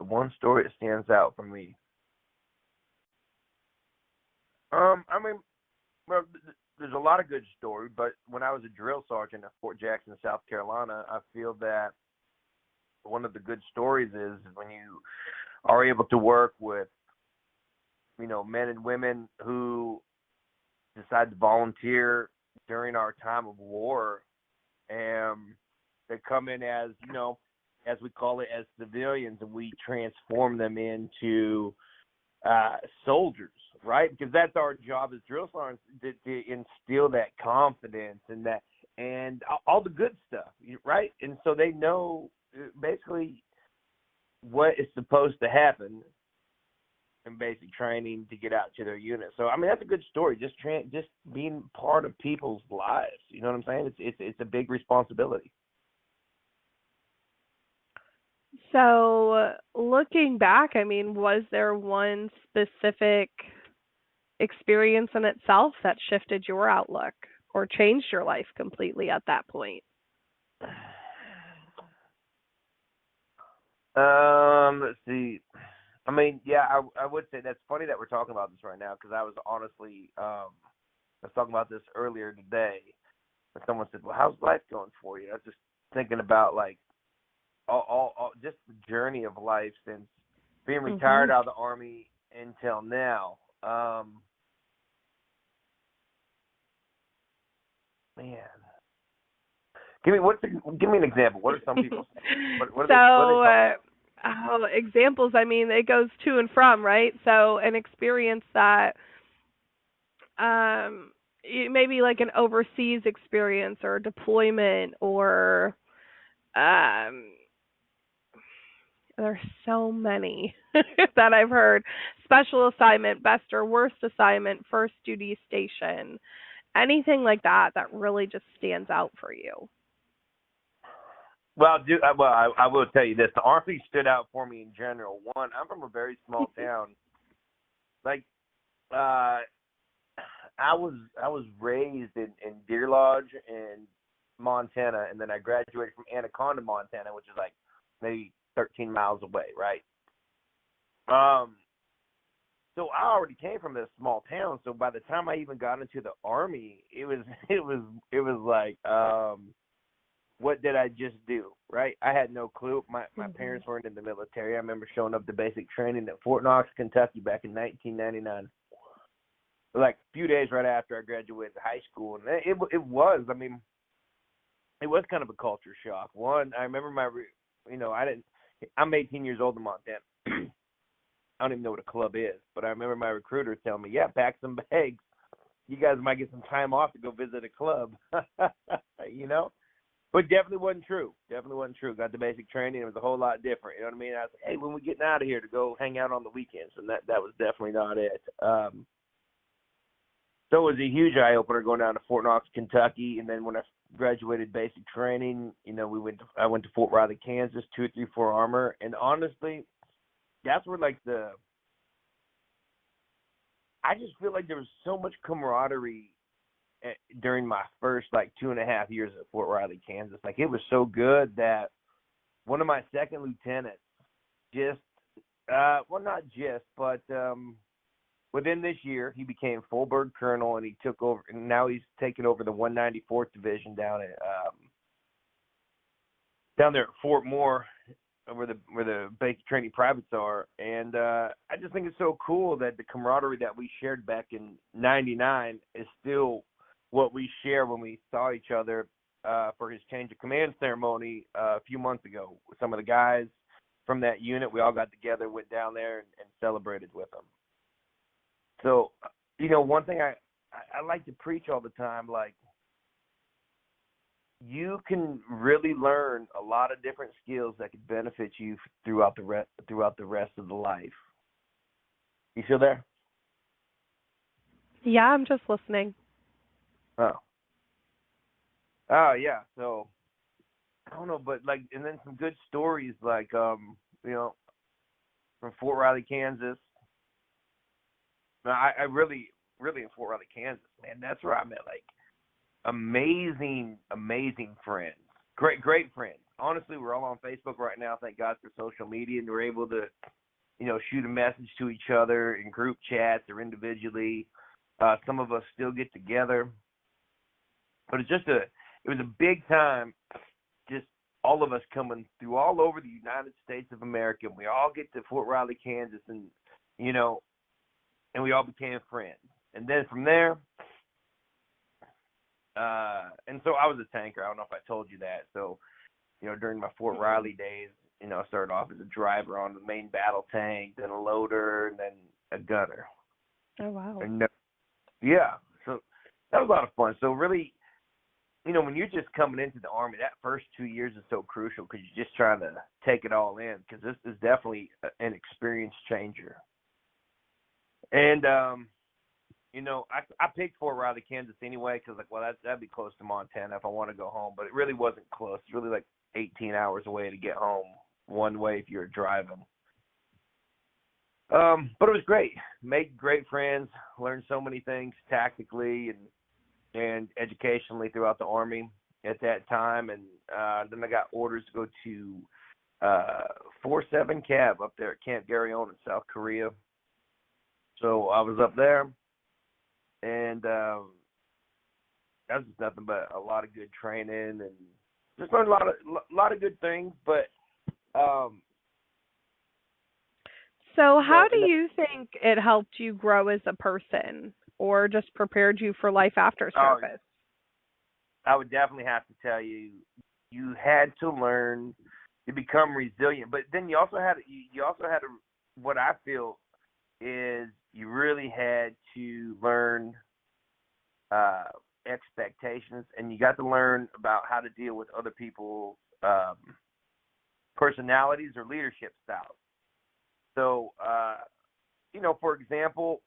The one story that stands out for me. I mean, well, there's a lot of good stories, but when I was a drill sergeant at Fort Jackson, South Carolina, I feel that one of the good stories is when you are able to work with, men and women who decide to volunteer during our time of war, and they come in as, as we call it, as civilians, and we transform them into soldiers, right? Because that's our job as drill sergeants, to instill that confidence and all the good stuff, right? And so they know basically what is supposed to happen in basic training to get out to their unit. So I mean, that's a good story. Just being part of people's lives. You know what I'm saying? It's a big responsibility. So, looking back, I mean, was there one specific experience in itself that shifted your outlook or changed your life completely at that point? Let's see. I mean, yeah, I would say that's funny that we're talking about this right now, because I was honestly, I was talking about this earlier today, and someone said, "Well, how's life going for you?" I was just thinking about like all just the journey of life since being retired Mhm. out of the Army until now. Man, give me an example. What are some people saying? What are they So, talking about? examples, I mean, it goes to and from, right? So, an experience that maybe like an overseas experience or a deployment or um there's so many that I've heard. Special assignment, best or worst assignment, first duty station, anything like that that really just stands out for you. Well, I will tell you this: the Army stood out for me in general. One, I'm from a very small town. Like, uh, I was raised in Deer Lodge in Montana, and then I graduated from Anaconda, Montana, which is like maybe 13 miles away, right? Um, so I already came from this small town. So by the time I even got into the Army, it was like, what did I just do, right? I had no clue. My Mhm. parents weren't in the military. I remember showing up to basic training at Fort Knox, Kentucky, back in 1999. Like a few days right after I graduated high school, and I mean, it was kind of a culture shock. One, I remember I'm 18 years old in Montana. I don't even know what a club is, but I remember my recruiter telling me, "Yeah, pack some bags. You guys might get some time off to go visit a club." you know, but definitely wasn't true. Definitely wasn't true. Got the basic training. It was a whole lot different. You know what I mean? I was like, "Hey, when we getting out of here to go hang out on the weekends?" And that was definitely not it. So it was a huge eye opener going down to Fort Knox, Kentucky, and then when I graduated basic training, I went to Fort Riley, Kansas, 234 Armor, and honestly, that's where I just feel like there was so much camaraderie during my first like 2.5 years at Fort Riley, Kansas. Like it was so good that one of my second lieutenants just, well, not just, but within this year, he became full bird colonel, and he took over. And now he's taken over the 194th Division down there at Fort Moore, where the basic training privates are. And I just think it's so cool that the camaraderie that we shared back in '99 is still what we share when we saw each other for his change of command ceremony a few months ago. Some of the guys from that unit, we all got together, went down there, and celebrated with them. So, one thing I like to preach all the time, like, you can really learn a lot of different skills that could benefit you throughout the rest of the life. You still there? Yeah, I'm just listening. Oh, oh yeah. So I don't know, but like, and then some good stories, like, you know, from Fort Riley, Kansas. I really in Fort Riley, Kansas, man. That's where I met like amazing friends. Great friends. honestly, we're all on Facebook right now. Thank God for social media, and we're able to, shoot a message to each other in group chats or individually. Some of us still get together, but it was a big time. Just all of us coming through all over the United States of America. We all get to Fort Riley, Kansas, and and we all became friends. And then from there, and so I was a tanker. I don't know if I told you that. So, during my Fort Riley days, I started off as a driver on the main battle tank, then a loader, and then a gunner. Oh, wow. And, yeah, so that was a lot of fun. So really, when you're just coming into the Army, that first 2 years is so crucial because you're just trying to take it all in, because this is definitely an experience changer. And, I picked Fort Riley, Kansas anyway because, that'd be close to Montana if I want to go home. But it really wasn't close. It's really like 18 hours away to get home one way if you're driving. But it was great. Made great friends, learned so many things tactically and educationally throughout the Army at that time. And then I got orders to go to 4-7 Cav up there at Camp Garryon in South Korea. So I was up there, and that was just nothing but a lot of good training and just learned a lot of good things. But so how do you think it helped you grow as a person, or just prepared you for life after service? I would definitely have to tell you, you had to learn to become resilient. But then you also had to, what I feel is you really had to learn expectations, and you got to learn about how to deal with other people's personalities or leadership styles. So, for example,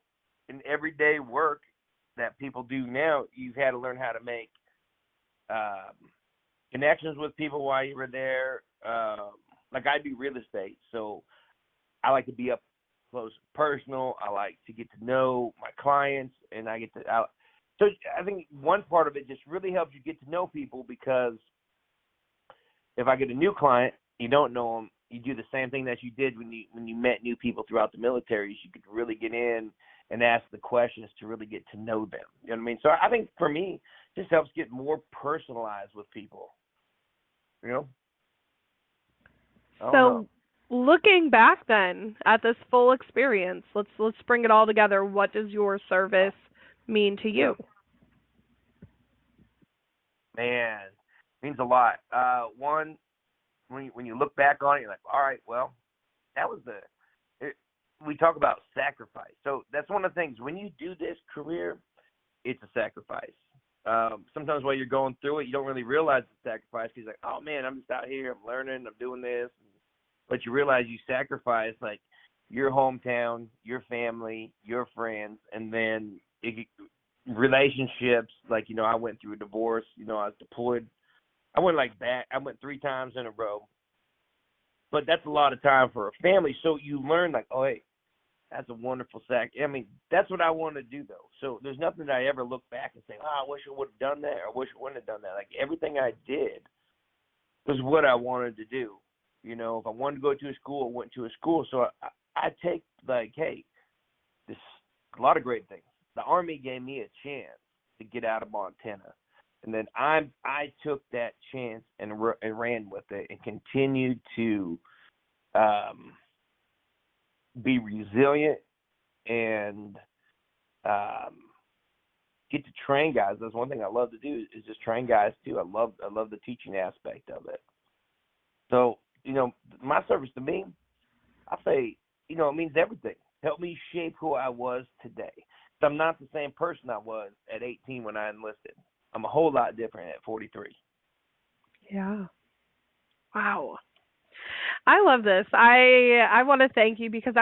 in everyday work that people do now, you've had to learn how to make connections with people while you were there. Like I do real estate, so I like to be up close and personal. I like to get to know my clients, and so I think one part of it just really helps you get to know people, because if I get a new client, you don't know them, you do the same thing that you did when you met new people throughout the military. You could really get in and ask the questions to really get to know them. You know what I mean? So I think for me, it just helps get more personalized with people. So looking back then at this full experience, let's bring it all together. What does your service mean to you? Man, it means a lot. One, when you look back on it, you're like, all right, well, that was we talk about sacrifice. So that's one of the things. When you do this career, it's a sacrifice. Sometimes while you're going through it, you don't really realize the sacrifice, because you're like, oh, man, I'm just out here, I'm learning, I'm doing this. But you realize you sacrifice, like, your hometown, your family, your friends, and then relationships. Like, I went through a divorce. I was deployed. I went 3 times in a row. But that's a lot of time for a family. So you learn, like, oh, hey, that's a wonderful I mean, that's what I want to do, though. So there's nothing that I ever look back and say, I wish I would have done that, or I wish I wouldn't have done that. Like, everything I did was what I wanted to do. If I wanted to go to a school, I went to a school. So I take, like, hey, this a lot of great things. The Army gave me a chance to get out of Montana. And then I took that chance and ran with it, and continued to be resilient and get to train guys. That's one thing I love to do, is just train guys too. I love the teaching aspect of it. So, my service to me, I say, it means everything. Help me shape who I was today. So I'm not the same person I was at 18 when I enlisted. I'm a whole lot different at 43. Yeah. Wow. I love this. I want to thank you, because